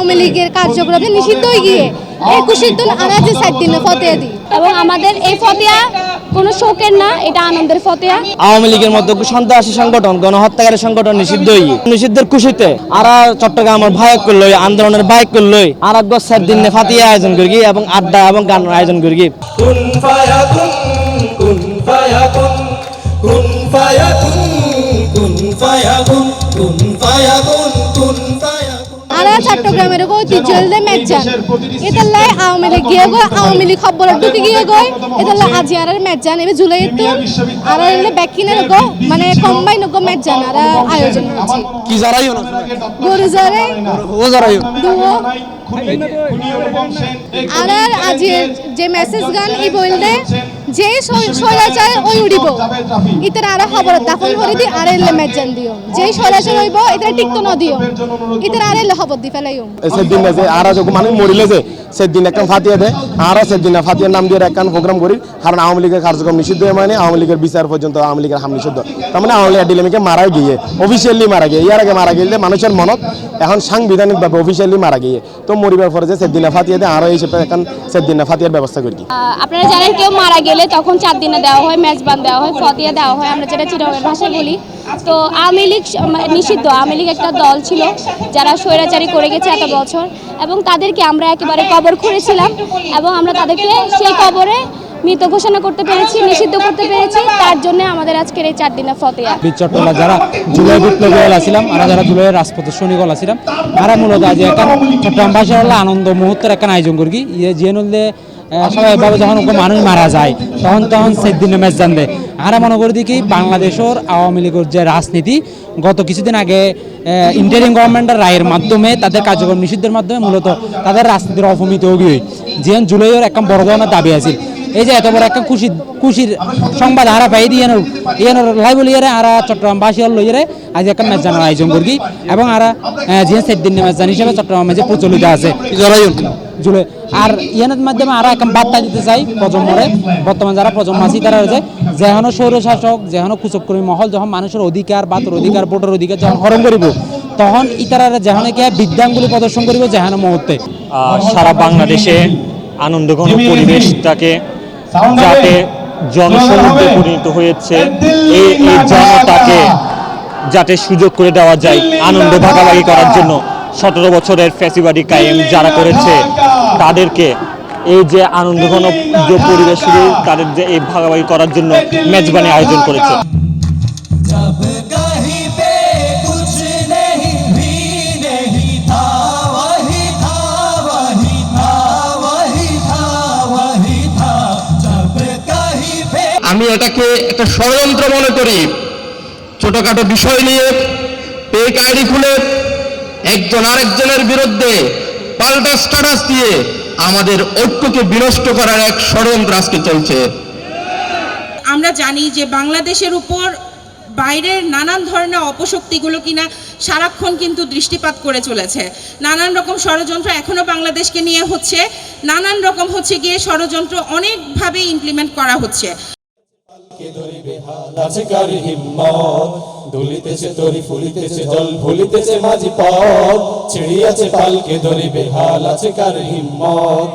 আওয়ামী লীগের কার্যক্রম নিষিদ্ধ হয়ে গিয়ে 21 দিন আরা যে 7 দিনে ফতেয়া দিই এবং আমাদের এই ফতেয়া কোনো শোকের না, এটা আনন্দের ফতেয়া। আওয়ামী লীগের মতো সন্ত্রাসী সংগঠন গণহত্যাকারী সংগঠন নিষিদ্ধ নিষিদ্ধের খুশিতে আরা চট্টগ্রামের ভাইক করলো আন্দোলনের বাইক করলো আর 7 দিনে ফাতিয়া আয়োজন করি এবং আড্ডা এবং গান আয়োজন করি। আরা চট্টগ্রামের ঐতিহ্য ম্যাচ জান এটালাই আওয়ামী লীগ গিয়ে গো আওয়ামী লীগ খবর ঢুকে গিয়ে গো এটালাই আজি আর ম্যাচ জান এবে জুলাই তো আর এলে ব্যাকিনের গো মানে কম্বাইন গো ম্যাচ জান আর আয়োজন হচ্ছে কি জারাইও না গরু জারে ও জারাইও দুও আর আজি যে মেসেজ গান ই বললে যে সরাচার ওই উড়িব ইতার আর খবর দাফন করে দি আর এলে ম্যাচ জান দিও যে সরাচার হইব এটা টিকতো না দিও ইতার আর এলে খবর দি ফেলাইও সেদিন যে আর যখন মানুষ মরিলে যে সেদিন একটা ফাতিয়া দেয় আরও সেদিন ফাতিয়ার নাম দিয়ে একটা প্রোগ্রাম করি কারণ আওয়ামী লীগের কার্যক্রম নিষিদ্ধ মানে আওয়ামী লীগের বিচার পর্যন্ত আওয়ামী লীগের হাম নিষিদ্ধ তার মানে আওয়ামী লীগ ডিলেমিকে মারা গিয়ে অফিসিয়ালি মারা গিয়ে ইয়ার আগে মারা গেলে মানুষের মনত এখন সাংবিধানিকভাবে অফিসিয়ালি মারা গিয়ে তো মরিবার পরে যে সেদিন ফাতিয়া দেয় আরও হিসেবে এখন সেদিন ফাতিয়ার ব্যবস্থা করি। আপনারা জানেন কেউ মারা গেলে তখন 4 দিনে দেওয়া হয় মেজবান দেওয়া হয় ফতিয়া দেওয়া হয় আমরা যেটা চিটাগংয়ের ভাষায় বলি। তো আওয়ামী লীগ নিষিদ্ধ আওয়ামী লীগ একটা দল ছিল যারা স্বৈরাচারী করে গেছে এত বছর এবং তাদেরকে আমরা একেবারে কবর খুঁড়েছিলাম এবং আমরা তাদেরকে সেই কবরে মৃত ঘোষণা করতে পেরেছি নিষিদ্ধ করতে পেরেছি তার জন্য আমাদের আজকের এই 4 দিনের ফতেয়া। চট্টলা যারা জুলাই বিপ্লবী ছিলাম আর যারা জুলাইয়ের রাজপথের সৈনিক ছিলাম তারা মূলত আজ একটা চট্টগ্রামবাসীর আনন্দ মুহূর্তের একটা আয়োজন করি যে নলে স্বাভাবিকভাবে যখন মানুষ মারা যায় তখন সেদিনে ম্যাচ জান দেয় আর মনে করি দেখি বাংলাদেশের আওয়ামী লীগের যে রাজনীতি গত কিছুদিন আগে ইন্টারিম গভর্নমেন্টের রায়ের মাধ্যমে তাদের কার্যক্রম নিষিদ্ধের মাধ্যমে মূলত তাদের রাজনীতির অপমিত হয়ে যে জুলাইয়ের একটা বড় ধরনের দাবি আছে এই যে এত বড় একটা খুশির সংবাদ আরা পাই দিয়ে লাইভ লিয়ারে আর চট্টগ্রামবাসী লইয়ারে আজ একটা ম্যাচ জানার আয়োজন করি এবং আর যে সেদিন ম্যাচ জান হিসেবে চট্টগ্রামে যে প্রচলিত আছে জুলাই আর ইয়ানের মাধ্যমে আরো একটা বার্তা দিতে চাই প্রজন্মরে বর্তমান যারা প্রজন্ম আছে তারা হচ্ছে যেহেন স্বৈরশাসক যেহেন কুচক্রী মহল যখন মানুষের অধিকার বাতের অধিকার ভোটের অধিকার যখন হরণ করিব তখন ইতারা যেখানে গিয়ে বিদ্যাঙ্গুলি প্রদর্শন করিব যেহেন মুহূর্তে সারা বাংলাদেশে আনন্দঘন পরিবেশটাকে যাতে জনসমুদ্রে পরিণত হয়েছে এই জনতাকে যাতে সুযোগ করে দেওয়া যায় আনন্দ ভাগাভাগি করার জন্য 17 বছরের ফ্যাসিবাদী কায়েম যারা করেছে তাদেরকে এই যে আনন্দঘন যে পরিবেশ তাদের যে এই ভাগাভাগি করার জন্য মেজবানি আয়োজন করেছে। আমি এটাকে একটা ষড়যন্ত্র মনে করি ছোটখাটো বিষয় নিয়ে পেক আইডি খুলে একজন আরেকজনের বিরুদ্ধে পাল্টা স্ট্যাটাস দিয়ে আমাদের ঐক্যকে বিনষ্ট করার এক ষড়যন্ত্র আজকে চলছে। আমরা জানি যে বাংলাদেশের উপর বাইরের নানান ধরনের অপশক্তিগুলো কিনা সারাক্ষণ কিন্তু দৃষ্টিপাত করে চলেছে নানান রকম ষড়যন্ত্র এখনো বাংলাদেশকে নিয়ে হচ্ছে নানান রকম হচ্ছে গিয়ে ষড়যন্ত্র অনেকভাবে ইমপ্লিমেন্ট করা হচ্ছে। দুলিতেছে তরি ফুলিতেছে জল ভুলিতেছে মাঝি পথ ছিড়িয়াছে পালকে ধরিবে হাল আছে কার হিম্মত